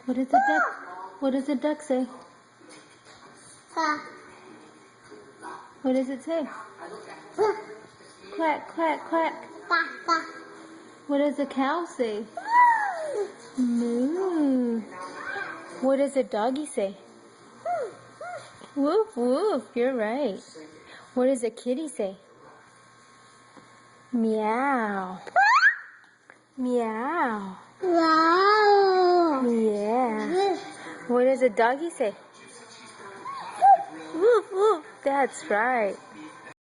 What does the duck? What does the duck say? What does it say? Quack, quack, quack. What does the cow say? Moo. What does the doggy say? Woof, woof. You're right. What does the kitty say? Meow. Meow. Yeah. What does the doggy say? Woof, woof. That's right.